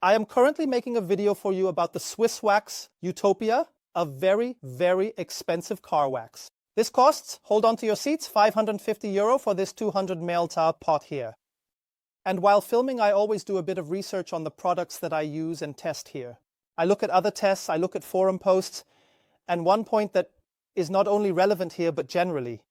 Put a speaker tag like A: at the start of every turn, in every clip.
A: I am currently making a video for you about the Swissvax Utopia, a very, very expensive car wax. This costs, hold on to your seats, €550 for this 200 ml pot here. And while filming, I always do a bit of research on the products that I use and test here. I look at other tests, I look at forum posts, and one point that is not only relevant here, but generally,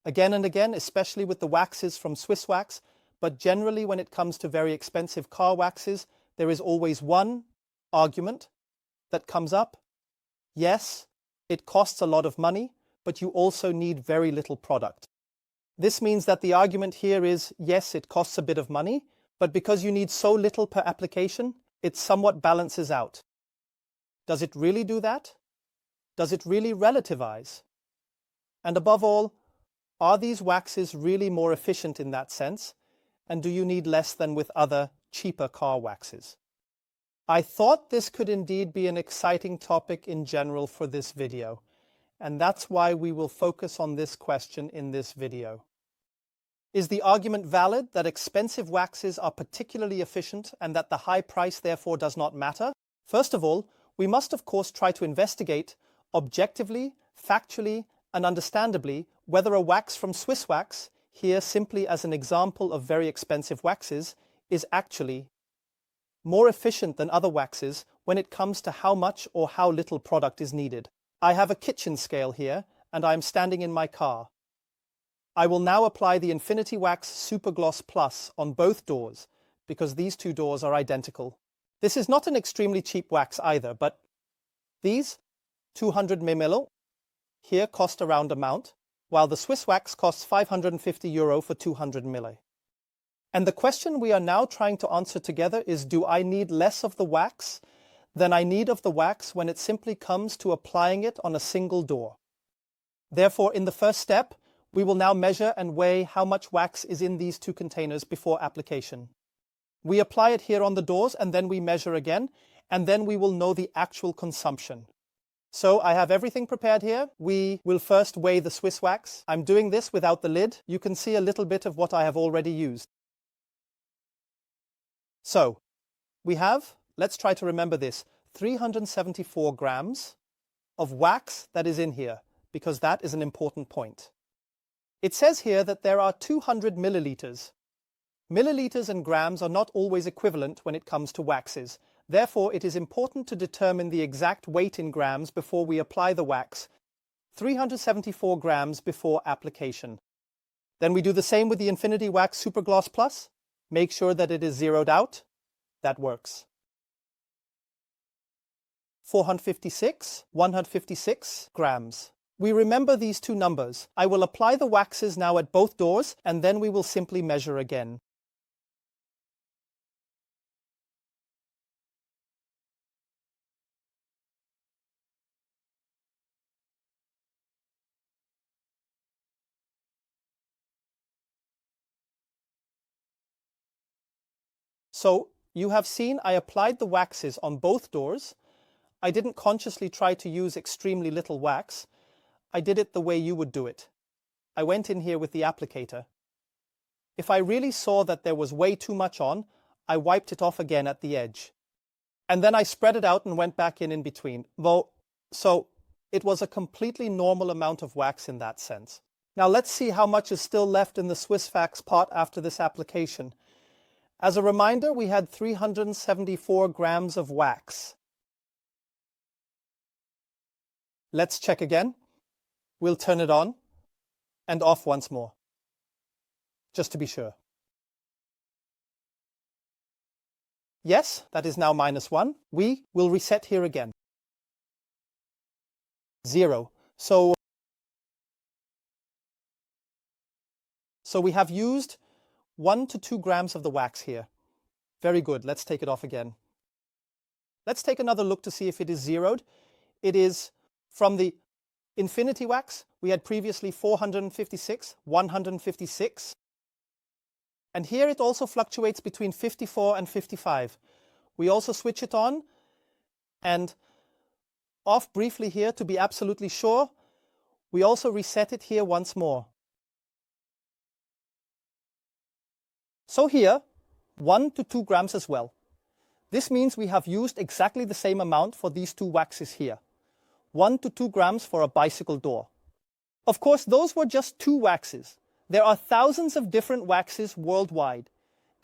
A: again and again, especially with the waxes from Swissvax, but generally when it comes to very expensive car waxes, there is always one argument that comes up. Yes, it costs a lot of money, but you also need very little product. This means that the argument here is, yes, it costs a bit of money, but because you need so little per application, it somewhat balances out. Does it really do that? Does it really relativize? And above all, are these waxes really more efficient in that sense? And do you need less than with other cheaper car waxes? I thought this could indeed be an exciting topic in general for this video, and that's why we will focus on this question in this video. Is the argument valid that expensive waxes are particularly efficient and that the high price therefore does not matter? First of all, we must of course try to investigate objectively, factually, and understandably whether a wax from Swissvax, here simply as an example of very expensive waxes, is actually more efficient than other waxes when it comes to how much or how little product is needed. I have a kitchen scale here, and I am standing in my car. I will now apply the Infinity Wax Super Gloss Plus on both doors, because these two doors are identical. This is not an extremely cheap wax either, but these 200 ml here cost a round amount, while the Swissvax costs €550 for 200 ml. And the question we are now trying to answer together is, do I need less of the wax than I need of the wax when it simply comes to applying it on a single door? Therefore, in the first step, we will now measure and weigh how much wax is in these two containers before application. We apply it here on the doors and then we measure again, and then we will know the actual consumption. So I have everything prepared here. We will first weigh the Swissvax. I'm doing this without the lid. You can see a little bit of what I have already used. So we have, let's try to remember this, 374 grams of wax that is in here, because that is an important point. It says here that there are 200 milliliters. Milliliters and grams are not always equivalent when it comes to waxes. Therefore, it is important to determine the exact weight in grams before we apply the wax. 374 grams before application. Then we do the same with the Infinity Wax Super Gloss Plus. Make sure that it is zeroed out. That works. 156 grams. We remember these two numbers. I will apply the waxes now at both doors, and then we will simply measure again. So you have seen I applied the waxes on both doors. I didn't consciously try to use extremely little wax. I did it the way you would do it. I went in here with the applicator. If I really saw that there was way too much on, I wiped it off again at the edge. And then I spread it out and went back in between. So it was a completely normal amount of wax in that sense. Now let's see how much is still left in the Swissvax pot after this application. As a reminder, we had 374 grams of wax. Let's check again. We'll turn it on and off once more, just to be sure. Yes, that is now -1. We will reset here again. 0. So we have used 1 to 2 grams of the wax here. Very good. Let's take it off again. Let's take another look to see if it is zeroed. It is from the Infinity Wax. We had previously 456, 156. And here it also fluctuates between 54 and 55. We also switch it on and off briefly here to be absolutely sure. We also reset it here once more. So here, 1 to 2 grams as well. This means we have used exactly the same amount for these two waxes here. 1 to 2 grams for a bicycle door. Of course, those were just two waxes. There are thousands of different waxes worldwide.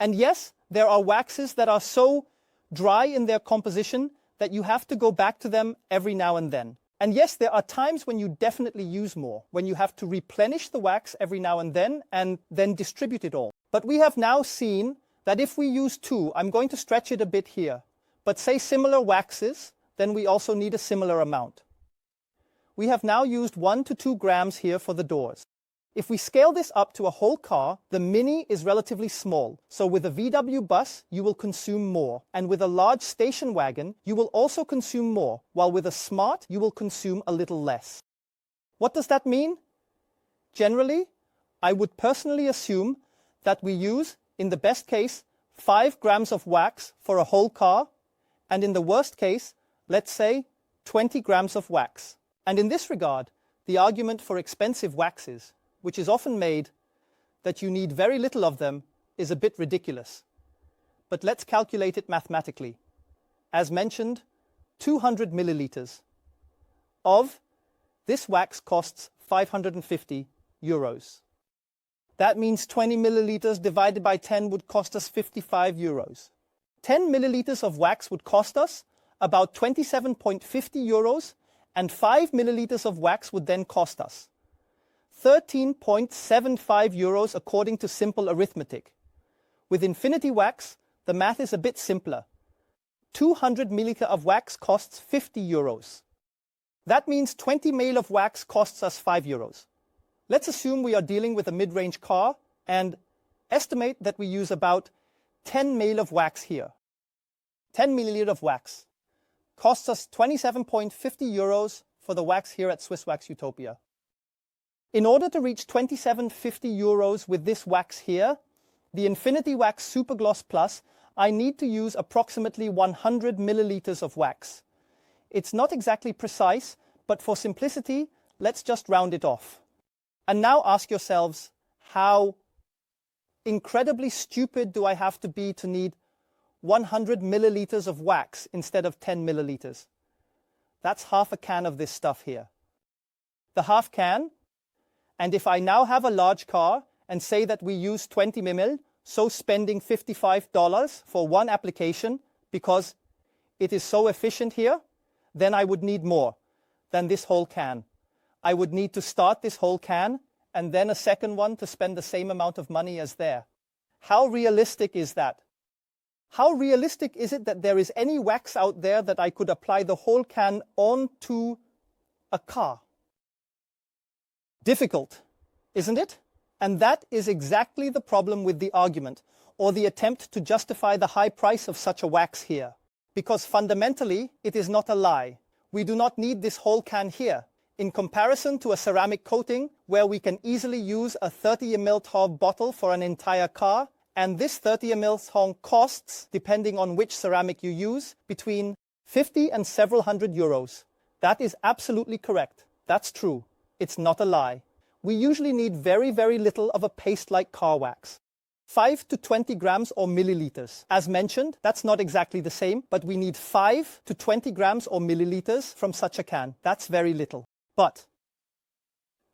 A: And yes, there are waxes that are so dry in their composition that you have to go back to them every now and then. And yes, there are times when you definitely use more, when you have to replenish the wax every now and then distribute it all. But we have now seen that if we use two, I'm going to stretch it a bit here, but say similar waxes, then we also need a similar amount. We have now used 1 to 2 grams here for the doors. If we scale this up to a whole car, the Mini is relatively small, so with a VW bus, you will consume more, and with a large station wagon, you will also consume more, while with a Smart, you will consume a little less. What does that mean? Generally, I would personally assume that we use, in the best case, 5 grams of wax for a whole car, and in the worst case, let's say 20 grams of wax. And in this regard, the argument for expensive waxes, which is often made that you need very little of them, is a bit ridiculous. But let's calculate it mathematically. As mentioned, 200 milliliters of this wax costs 550 euros. That means 20 milliliters divided by 10 would cost us 55 euros. 10 milliliters of wax would cost us about 27.50 euros, and 5 milliliters of wax would then cost us 13.75 euros according to simple arithmetic. With Infinity Wax, the math is a bit simpler. 200 milliliters of wax costs 50 euros. That means 20 ml of wax costs us 5 euros. Let's assume we are dealing with a mid-range car and estimate that we use about 10 ml of wax here. 10 milliliters of wax costs us 27.50 euros for the wax here at Swissvax Utopia. In order to reach 27.50 euros with this wax here, the Infinity Wax Super Gloss Plus, I need to use approximately 100 milliliters of wax. It's not exactly precise, but for simplicity, let's just round it off. And now ask yourselves, how incredibly stupid do I have to be to need 100 milliliters of wax instead of 10 milliliters? That's half a can of this stuff here. The half can. And if I now have a large car and say that we use 20 ml, so spending $55 for one application because it is so efficient here, then I would need more than this whole can. I would need to start this whole can and then a second one to spend the same amount of money as there. How realistic is that? How realistic is it that there is any wax out there that I could apply the whole can onto a car? Difficult, isn't it? And that is exactly the problem with the argument, or the attempt to justify the high price of such a wax here. Because fundamentally, it is not a lie. We do not need this whole can here. In comparison to a ceramic coating, where we can easily use a 30 ml bottle for an entire car, and this 30 ml costs, depending on which ceramic you use, between 50 and several hundred euros. That is absolutely correct. That's true. It's not a lie. We usually need very, very little of a paste-like car wax. 5 to 20 grams or milliliters. As mentioned, that's not exactly the same, but we need 5 to 20 grams or milliliters from such a can. That's very little. But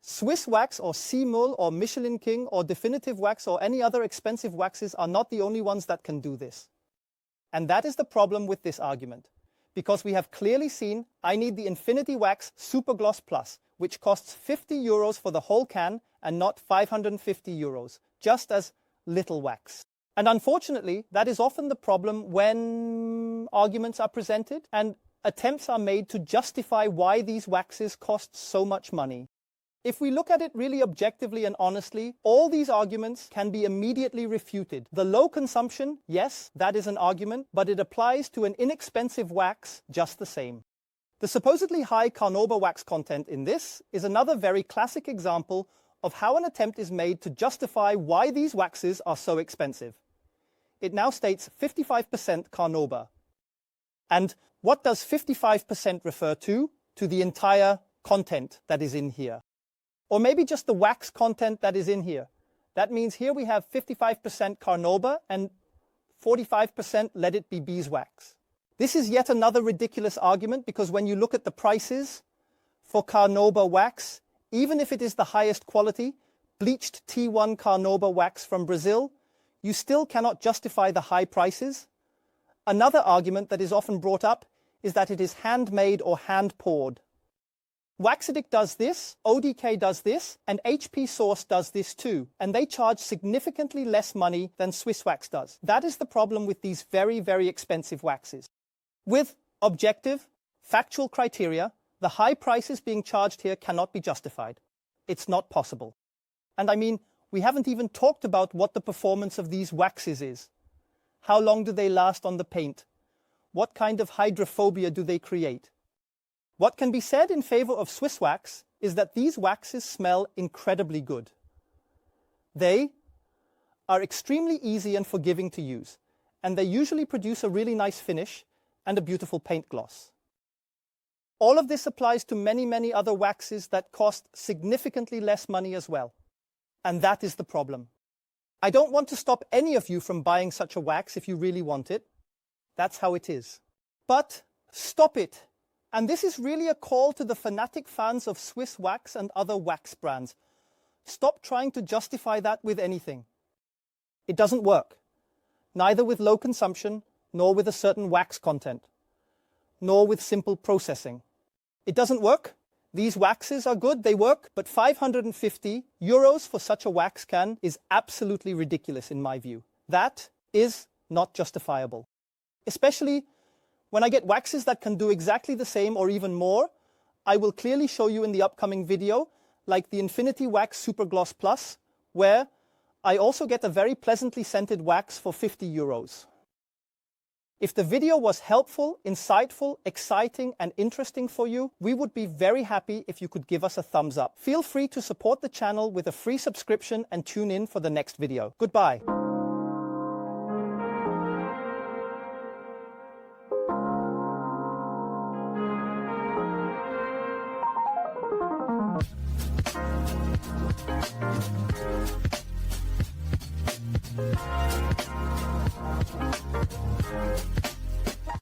A: Swissvax or Simul or Michelin King or Definitive Wax or any other expensive waxes are not the only ones that can do this. And that is the problem with this argument. Because we have clearly seen I need the Infinity Wax Super Gloss Plus, which costs 50 euros for the whole can and not 550 euros, just as little wax. And unfortunately, that is often the problem when arguments are presented and attempts are made to justify why these waxes cost so much money. If we look at it really objectively and honestly, all these arguments can be immediately refuted. The low consumption, yes, that is an argument, but it applies to an inexpensive wax just the same. The supposedly high carnauba wax content in this is another very classic example of how an attempt is made to justify why these waxes are so expensive. It now states 55% carnauba. And what does 55% refer to? To the entire content that is in here. Or maybe just the wax content that is in here. That means here we have 55% carnauba and 45% let it be beeswax. This is yet another ridiculous argument because when you look at the prices for carnauba wax, even if it is the highest quality, bleached T1 carnauba wax from Brazil, you still cannot justify the high prices. Another argument that is often brought up is that it is handmade or hand-poured. Waxadic does this, ODK does this, and HP Source does this too, and they charge significantly less money than Swissvax does. That is the problem with these very, very expensive waxes. With objective, factual criteria, the high prices being charged here cannot be justified. It's not possible. And I mean, we haven't even talked about what the performance of these waxes is. How long do they last on the paint? What kind of hydrophobia do they create? What can be said in favor of Swissvax is that these waxes smell incredibly good. They are extremely easy and forgiving to use, and they usually produce a really nice finish and a beautiful paint gloss. All of this applies to many, many other waxes that cost significantly less money as well. And that is the problem. I don't want to stop any of you from buying such a wax if you really want it. That's how it is. But stop it. And this is really a call to the fanatic fans of Swissvax and other wax brands. Stop trying to justify that with anything. It doesn't work. Neither with low consumption, nor with a certain wax content, nor with simple processing. It doesn't work. These waxes are good, they work, but 550 euros for such a wax can is absolutely ridiculous in my view. That is not justifiable. Especially when I get waxes that can do exactly the same or even more. I will clearly show you in the upcoming video, like the Infinity Wax Super Gloss Plus, where I also get a very pleasantly scented wax for 50 euros. If the video was helpful, insightful, exciting, and interesting for you, we would be very happy if you could give us a thumbs up. Feel free to support the channel with a free subscription and tune in for the next video. Goodbye.